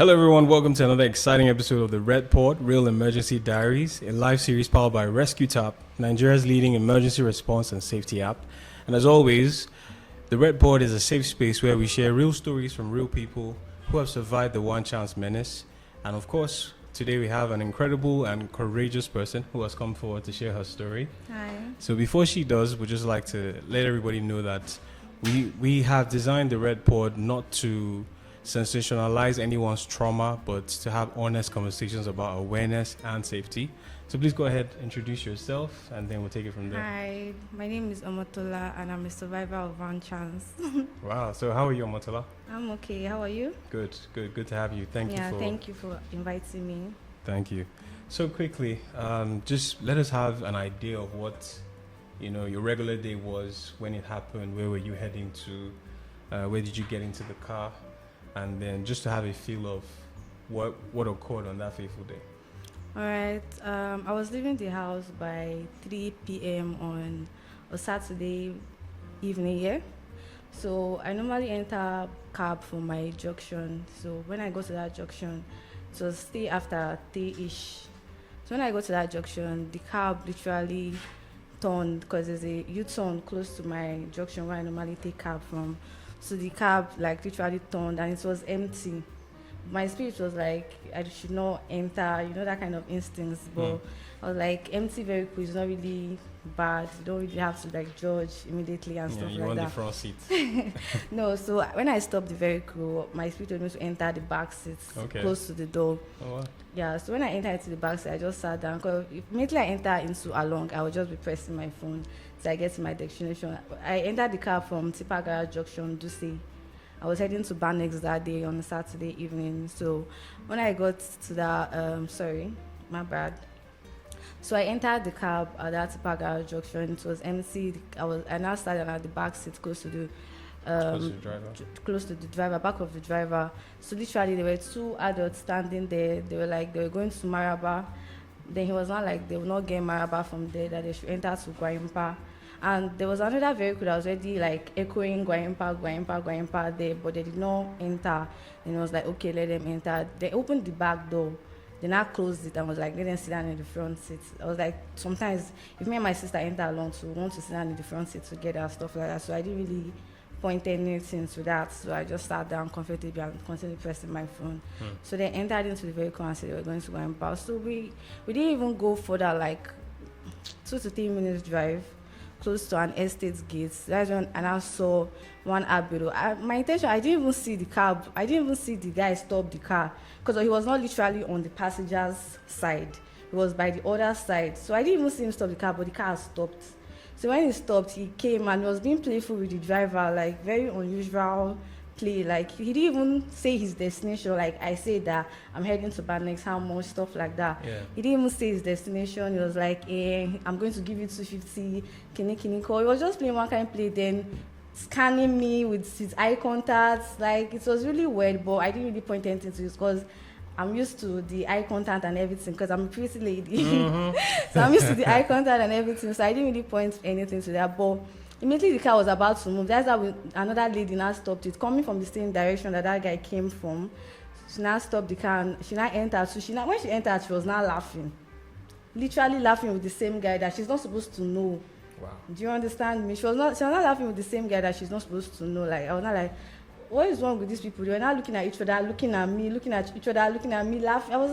Hello, everyone. Welcome to another exciting episode of the R.E.D Pod, Real Emergency Diaries, a live series powered by RescueTap, Nigeria's leading emergency response and safety app. And as always, the R.E.D Pod is a safe space where we share real stories from real people who have survived the one chance menace. And of course, today we have an incredible and courageous person who has come forward to share her story. Hi. So before she does, we'd just like to let everybody know that we have designed the R.E.D Pod not to sensationalize anyone's trauma, but to have honest conversations about awareness and safety. So please go ahead, introduce yourself, and then we'll take it from there. Hi, my name is Omotola and I'm a survivor of one chance. Wow. So how are you, Omotola? I'm okay. How are you? Good to have you. Thank Thank you for inviting me. Thank you. So quickly, just let us have an idea of what your regular day was when it happened. Where were you heading to? Where did you get into the car? And then just to have a feel of what occurred on that fateful day. All right. I was leaving the house by 3 p.m. on a Saturday evening here. So I normally enter cab from my junction. So when I go to that junction, it was still after 3-ish. So when I go to that junction, the cab literally turned because there's a U-turn close to my junction where I normally take cab from. So the cab literally turned and it was empty. My spirit was like, I should not enter, that kind of instincts. But I was like, empty vehicle is not really bad. You don't really have to judge immediately and stuff like that. You want the front seat. No, so when I stopped the vehicle, my spirit told me to enter the back seat close to the door. Oh, wow. Yeah, so when I entered into the back seat, I just sat down. Because immediately I enter into along, I would just be pressing my phone till I get to my destination. I entered the car from Tipagara Junction, Dusi. I was heading to Banex that day on a Saturday evening. So when I got to that, sorry, my bad. So I entered the cab at that Tipagara Junction. It was empty. I now started at the back seat close to the driver, back of the driver. So literally there were two adults standing there. They were going to Maraba. Then he was not they will not get Maraba from there, that they should enter to Guayimpa. And there was another vehicle that was already echoing Guayimpa there, but they did not enter. And it was okay, let them enter. They opened the back door. They now closed it and was let them sit down in the front seat. I was sometimes if me and my sister enter along to want to sit down in the front seat together and stuff like that. So I didn't really point anything to that. So I just sat down comfortably and continued pressing my phone. So they entered into the vehicle and said they were going to go and pass. So we didn't even go further, 2 to 3 minutes drive close to an estate gate. That's when I saw one Abido. My intention, I didn't even see the cab. I didn't even see the guy stop the car because he was not literally on the passenger's side. He was by the other side. So I didn't even see him stop the car, but the car stopped. So when he stopped, he came and was being playful with the driver, very unusual play. He didn't even say his destination. I said that I'm heading to Banex, how much, stuff like that. Yeah. He didn't even say his destination. He was I'm going to give you 250, kini call. He was just playing one kind of play, then scanning me with his eye contacts. It was really weird, but I didn't really point anything to it because I'm used to the eye contact and everything because I'm a pretty lady. So I'm used to the eye contact and everything. So I didn't really point anything to that. But immediately the car was about to move. That's how another lady now stopped it, coming from the same direction that guy came from. She now stopped the car and she now entered. So when she entered, she was now laughing. Literally laughing with the same guy that she's not supposed to know. Wow. Do you understand me? She was not laughing with the same guy that she's not supposed to know. I was not what is wrong with these people? They were now looking at each other, looking at me, looking at each other, looking at me, laughing. I was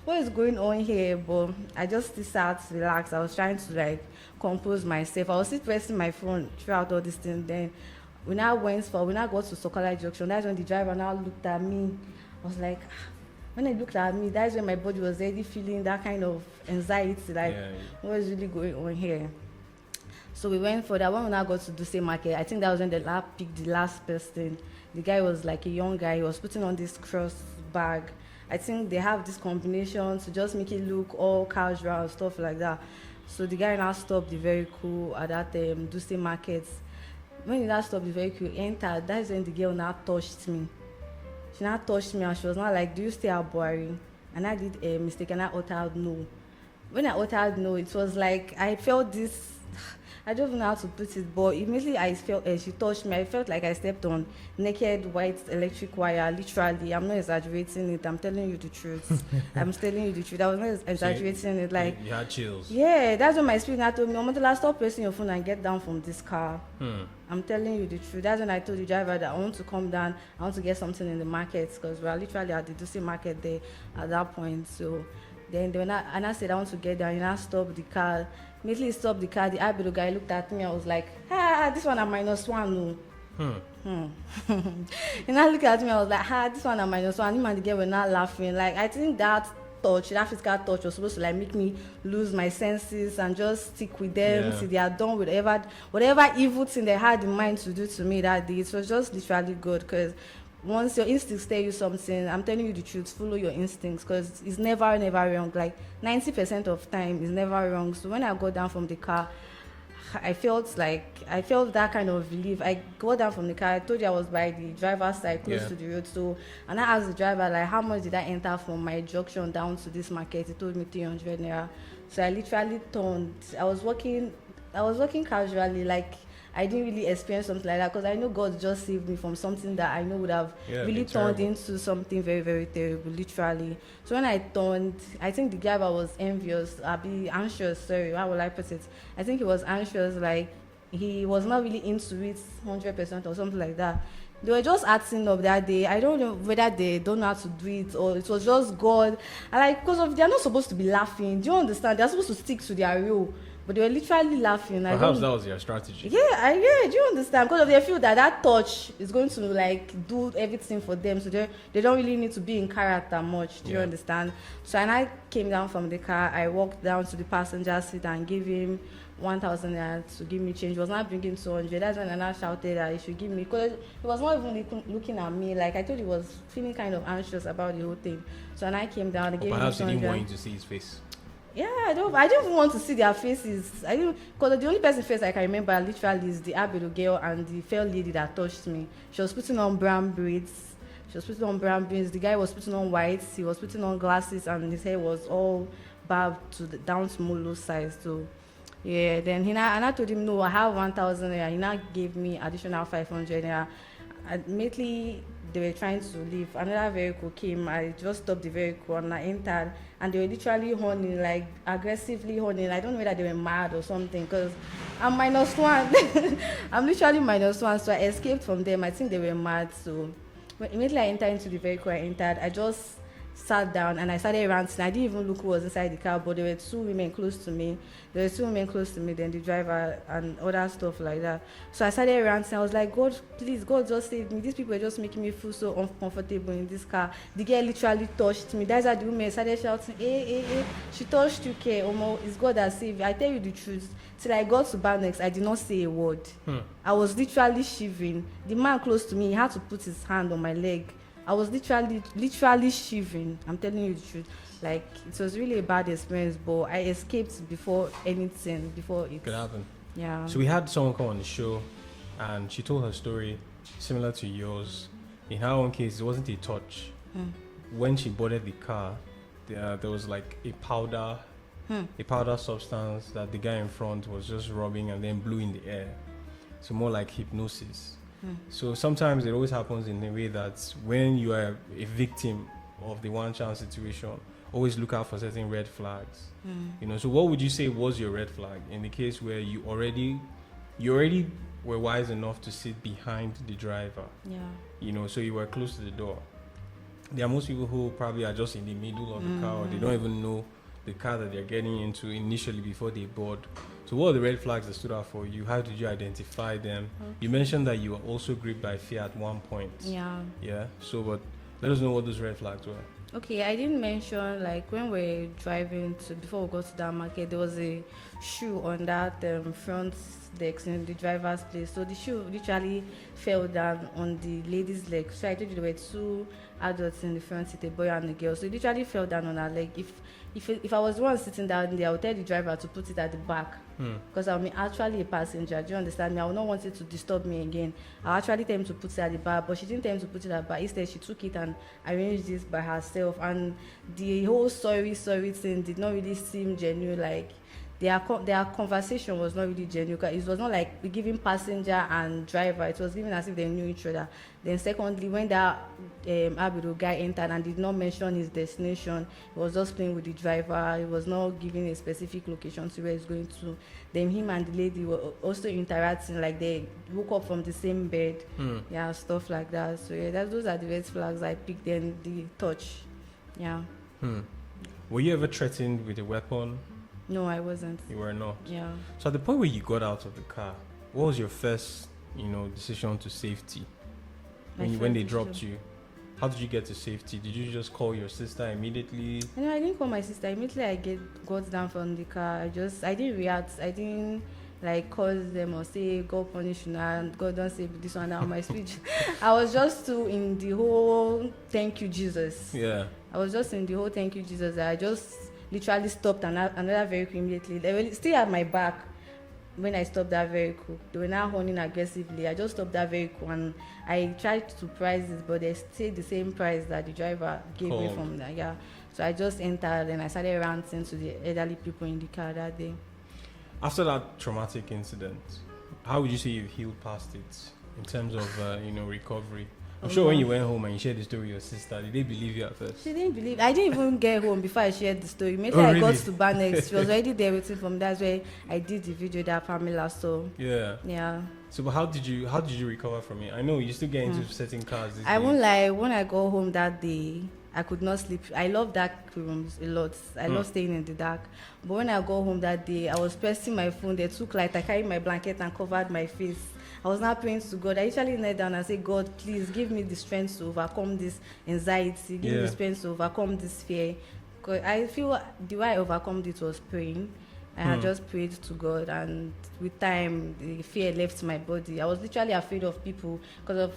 what is going on here? But I just sat, relaxed. I was trying to compose myself. I was still pressing my phone throughout all this thing. Then we now got to Sokola Junction. That's when the driver now looked at me. I was when he looked at me, that's when my body was already feeling that kind of anxiety. What is really going on here? So we went for that. When we now got to Duse Market, I think that was when they picked the last person. The guy was a young guy. He was putting on this cross bag. I think they have this combination to just make it look all casual and stuff like that. So the guy now stopped the vehicle at that Duse Market. When he now stopped the vehicle, he entered. That's when the girl now touched me. She now touched me and she was not do you stay at Buhari? And I did a mistake and I uttered no. When I uttered no, it was I felt this I don't even know how to put it, but immediately I felt she touched me. I felt like I stepped on naked white electric wire. Literally, I'm not exaggerating it. I'm telling you the truth. I'm telling you the truth. I was not exaggerating it. Like you had chills. yeah, that's when my spirit now told me, Omotola, stop pressing your phone and get down from this car. I'm telling you the truth. That's when I told the driver that I want to come down. I want to get something in the market because we are literally at the Dusi market there at that point. So then when I said I want to get down, and I stopped the car. Immediately stopped the car. The Abido guy looked at me. I was like, this one at -1. And I looked at me. I was like, this one at -1. Him and the girl were not laughing. Like I think that physical touch was supposed to like make me lose my senses and just stick with them till they are done with whatever evil thing they had in mind to do to me that day. It was just literally good because once your instincts tell you something, I'm telling you the truth, follow your instincts because it's never wrong. Like 90% of time is never wrong. So when I got down from the car, I felt that kind of relief. I got down from the car. I told you I was by the driver's side, close to the road. So, and I asked the driver like, how much did I enter from my junction down to this market? He told me 300 naira. So I literally turned. I was walking casually, like I didn't really experience something like that because I know God just saved me from something that I know would have really turned into something very, very terrible, literally. So when I turned, I think the driver was envious, anxious, sorry, how will I put it? I think he was anxious, like he was not really into it 100% or something like that. They were just acting up that day. I don't know whether they don't know how to do it or it was just God. And like, because they're not supposed to be laughing. Do you understand? They're supposed to stick to their role. But they were literally laughing. Perhaps that was your strategy. Yeah, do you understand? Because they feel that touch is going to like do everything for them, so they don't really need to be in character much. Do you understand? So and I came down from the car. I walked down to the passenger seat and gave him 1,000 naira to give me change. He was not bringing 200. That's when I shouted that he should give me, because he was not even looking at me. Like I thought he was feeling kind of anxious about the whole thing. So when I came down, I gave him 200. Perhaps he didn't want you to see his face. Yeah, I don't even want to see their faces. Because the only person face I can remember literally is the Abido girl and the fair lady that touched me. She was putting on brown braids. The guy was putting on white. He was putting on glasses and his hair was all barbed down to Molo size. So yeah, then I told him no, I have 1,000 naira. He now gave me additional 500 naira. Immediately they were trying to leave. Another vehicle came. I just stopped the vehicle and I entered, and they were literally horning, like aggressively horning. I don't know whether they were mad or something because I'm -1. I'm literally -1, so I escaped from them. I think they were mad. So immediately I entered into the vehicle, I just sat down and I started ranting. I didn't even look who was inside the car, but there were two women close to me. Then the driver and other stuff like that. So I started ranting. I was like, God, please, God, just save me. These people are just making me feel so uncomfortable in this car. The girl literally touched me. That's how the women started shouting, hey. She touched you, okay, Omo, it's God that saved you. I tell you the truth. Till I got to Barnex, I did not say a word. I was literally shivering. The man close to me, he had to put his hand on my leg. I was literally shivering. I'm telling you the truth. Like, it was really a bad experience, but I escaped before it could happen. Yeah. So we had someone come on the show, and she told her story similar to yours. In her own case, it wasn't a touch. When she boarded the car, there was like a powder substance that the guy in front was just rubbing and then blew in the air. So more like hypnosis. So sometimes it always happens in a way that when you are a victim of the one chance situation, always look out for certain red flags. So what would you say was your red flag in the case where you already were wise enough to sit behind the driver? So you were close to the door. There are most people who probably are just in the middle of the car, or they don't even know the car that they're getting into initially before they board. So what are the red flags that stood out for you? How did you identify them? You mentioned that you were also gripped by fear at one point. Yeah. So, but let us know what those red flags were. Okay, I didn't mention, like, when we're driving before we got to that market, there was a shoe on that front deck in the driver's place. So the shoe literally fell down on the lady's leg. So I told you there were two adults in the front seat, a boy and a girl. So it literally fell down on her leg. If I was the one sitting down there, I would tell the driver to put it at the back, because I'm actually a passenger. Do you understand me? I would not want it to disturb me again. I actually tell him to put it at the back, but she didn't tell him to put it at the back. Instead, she took it and arranged this by herself. And the whole sorry thing did not really seem genuine. Like, their conversation was not really genuine. It was not like giving passenger and driver. It was given as if they knew each other. Then secondly, when that Abido guy entered and did not mention his destination, he was just playing with the driver. He was not giving a specific location to where he's going to. Then him and the lady were also interacting, like they woke up from the same bed. Yeah, stuff like that. So yeah, those are the red flags I picked. Then the touch. Yeah. Were you ever threatened with a weapon? No, I wasn't. You were not? Yeah. So at the point where you got out of the car, what was your first, decision to safety? When they dropped you, how did you get to safety? Did you just call your sister immediately? No, I didn't call my sister. Immediately I got down from the car. I didn't react. I didn't call them or say God punish you now, God don't say this one now. My speech. I was just too in the whole thank you Jesus. Yeah. I was just in the whole thank you Jesus. I just literally stopped another vehicle immediately. They were still at my back when I stopped that vehicle. They were now honing aggressively. I just stopped that vehicle and I tried to price it, but they stayed the same price that the driver gave me from there. Yeah. So I just entered and I started ranting to the elderly people in the car that day. After that traumatic incident, how would you say you've healed past it in terms of recovery? I'm sure when you went home and you shared the story with your sister, did they believe you at first? She didn't believe. I didn't even get home before I shared the story. Maybe I got to Banex. She was already there waiting for me. That's where I did the video that Pamela saw. Yeah. So, but how did you recover from it? I know you still get into certain cars. I won't lie. When I got home that day, I could not sleep. I love dark rooms a lot. I love staying in the dark. But when I got home that day, I was pressing my phone. They took light. I carried my blanket and covered my face. I was not praying to God. I usually kneel down and say, God, please give me the strength to overcome this anxiety. Give me the strength to overcome this fear. Because I feel the way I overcome it was praying. I had just prayed to God, and with time, the fear left my body. I was literally afraid of people because of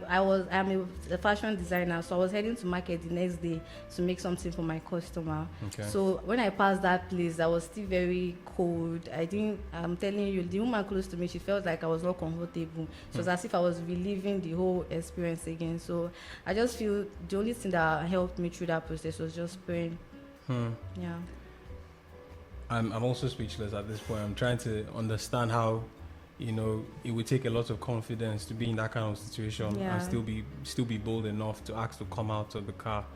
I'm a fashion designer, so I was heading to market the next day to make something for my customer. Okay. So when I passed that place, I was still very cold. I'm telling you, the woman close to me, she felt like I was not comfortable. So it was as if I was reliving the whole experience again. So I just feel the only thing that helped me through that process was just praying. Yeah. I'm also speechless at this point. I'm trying to understand how, it would take a lot of confidence to be in that kind of situation and still be bold enough to ask to come out of the car.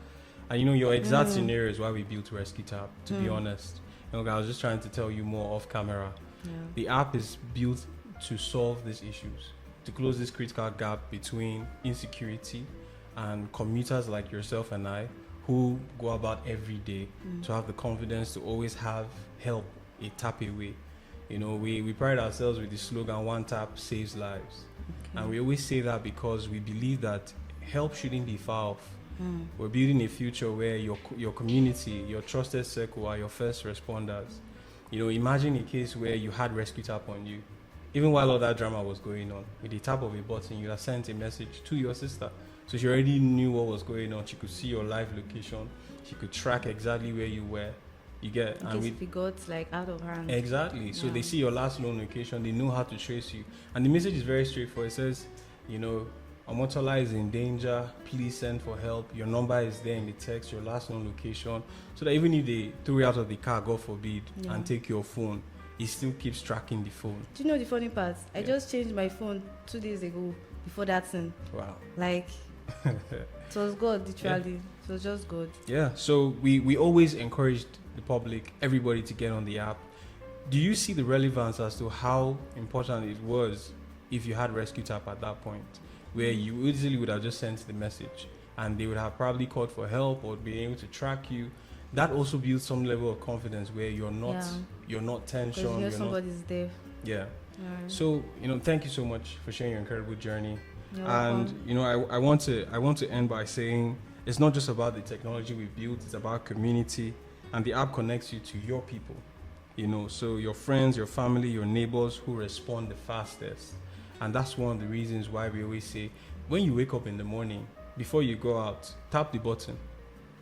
And your exact scenario is why we built RescueTap, to be honest. I was just trying to tell you more off camera. Yeah. The app is built to solve these issues, to close this critical gap between insecurity and commuters like yourself and I, who go about every day to have the confidence to always have help a tap away. We pride ourselves with the slogan, one tap saves lives. Okay. And we always say that because we believe that help shouldn't be far off. We're building a future where your community, your trusted circle are your first responders. Imagine a case where you had RescueTap on you. Even while all that drama was going on, with the tap of a button, you have sent a message to your sister. So she already knew what was going on. She could see your live location. She could track exactly where you were. You get in case it got out of hand. Exactly. So they see your last known location. They know how to trace you. And the message is very straightforward. It says, Omotola is in danger. Please send for help. Your number is there in the text. Your last known location. So that even if they throw you out of the car, God forbid, and take your phone, it still keeps tracking the phone. Do you know the funny part? I just changed my phone 2 days ago. Before that thing. Wow. It was good, literally. It was just good. Yeah. So we always encouraged the public, everybody, to get on the app. Do you see the relevance as to how important it was if you had RescueTap at that point, where you easily would have just sent the message and they would have probably called for help or be able to track you? That also builds some level of confidence where you're not tension. Because somebody's there. Yeah. So thank you so much for sharing your incredible journey. You're and welcome. I want to end by saying it's not just about the technology we built, it's about community, and the app connects you to your people. So your friends, your family, your neighbors who respond the fastest. And that's one of the reasons why we always say, when you wake up in the morning, before you go out, tap the button,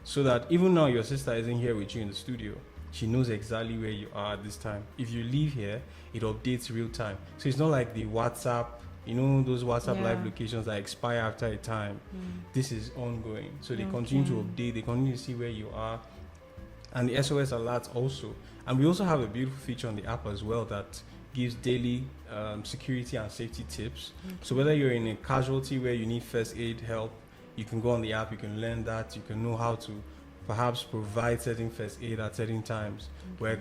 so that even now your sister isn't here with you in the studio, she knows exactly where you are at this time. If you leave here, it updates real time. So it's not like the WhatsApp, those WhatsApp live locations that expire after a time. This is ongoing. So they continue to update, they continue to see where you are. and the SOS alerts also. And we also have a beautiful feature on the app as well that gives daily security and safety tips. So whether you're in a casualty where you need first aid help, you can go on the app, you can learn that, you can know how to perhaps provide certain first aid at certain times. You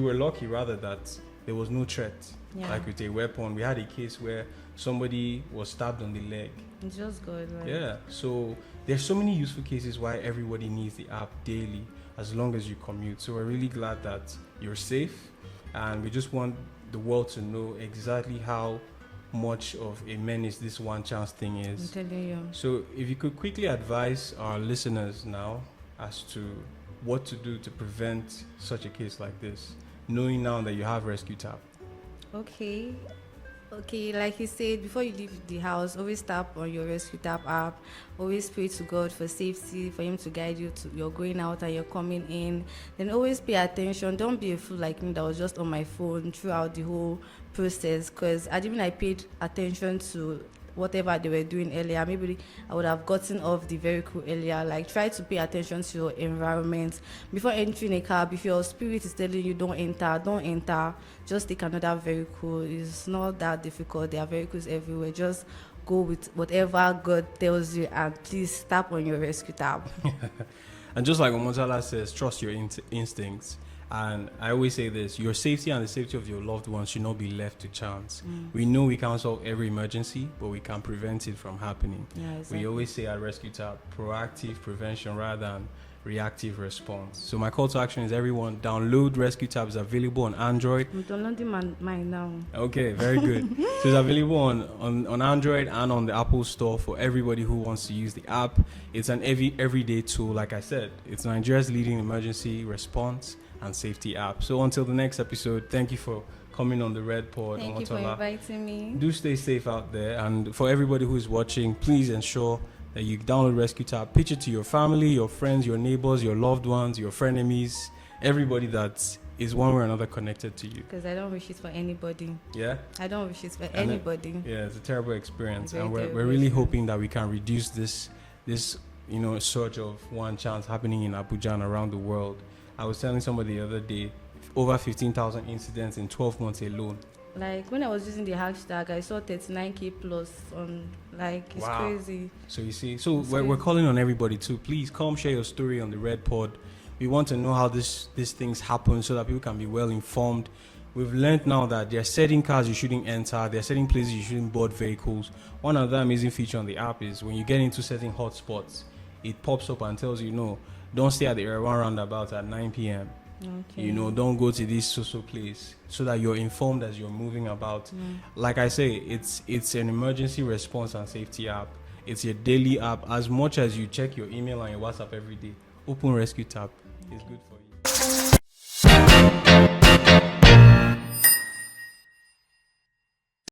were lucky rather that there was no threat. Like with a weapon. We had a case where somebody was stabbed on the leg. It's just good. Like. Yeah, so there's so many useful cases why everybody needs the app daily as long as you commute. So we're really glad that you're safe, and we just want the world to know exactly how much of a menace this one chance thing is. I'm telling you. So if you could quickly advise our listeners now as to what to do to prevent such a case like this, knowing now that you have RescueTap. Okay, like you said, before you leave the house, always tap on your RescueTap app. Always pray to God for safety, for Him to guide you to you're going out and you're coming in. Then always pay attention. Don't be a fool like me that was just on my phone throughout the whole process. Because I paid attention to whatever they were doing earlier. Maybe I would have gotten off the vehicle earlier. Like, try to pay attention to your environment before entering a cab. If your spirit is telling you don't enter, just take another vehicle. It's not that difficult. There are vehicles everywhere. Just go with whatever God tells you, and please tap on your RescueTap. And just like Omotola says, trust your instincts. And I always say this, your safety and the safety of your loved ones should not be left to chance. We know we can't solve every emergency, but we can prevent it from happening. Yeah, exactly. We always say at RescueTap, proactive prevention rather than reactive response. So my call to action is everyone download RescueTap. It's available on Android. I'm downloading mine now. Okay, very good. So it's available on Android and on the Apple Store for everybody who wants to use the app. It's an everyday tool. Like I said, it's Nigeria's leading emergency response and safety app. So until the next episode, thank you for coming on the R.E.D Pod. Thank you for inviting me. Do stay safe out there, and for everybody who is watching, please ensure that you download RescueTap. Pitch it to your family, your friends, your neighbors, your loved ones, your frenemies, everybody that is one way or another connected to you. Because I don't wish it for anybody. Yeah? I don't wish it for anybody. It's a terrible experience, and we're terrible really experience. hoping that we can reduce this surge of one chance happening in Abuja and around the world. I was telling somebody the other day, over 15,000 incidents in 12 months alone. Like, when I was using the hashtag, I saw 39K plus on, like, it's crazy. So you see, we're calling on everybody to please come share your story on the R.E.D Pod. We want to know how these things happen so that people can be well informed. We've learned now that there are certain cars you shouldn't enter, there are certain places you shouldn't board vehicles. One of the amazing feature on the app is when you get into certain hotspots, it pops up and tells you, no, don't stay at the Area 1 roundabout at 9 p.m. Okay. Don't go to this social place, so that you're informed as you're moving about. Like I say, it's an emergency response and safety app. It's your daily app. As much as you check your email and your WhatsApp every day, open RescueTap. It's good for you.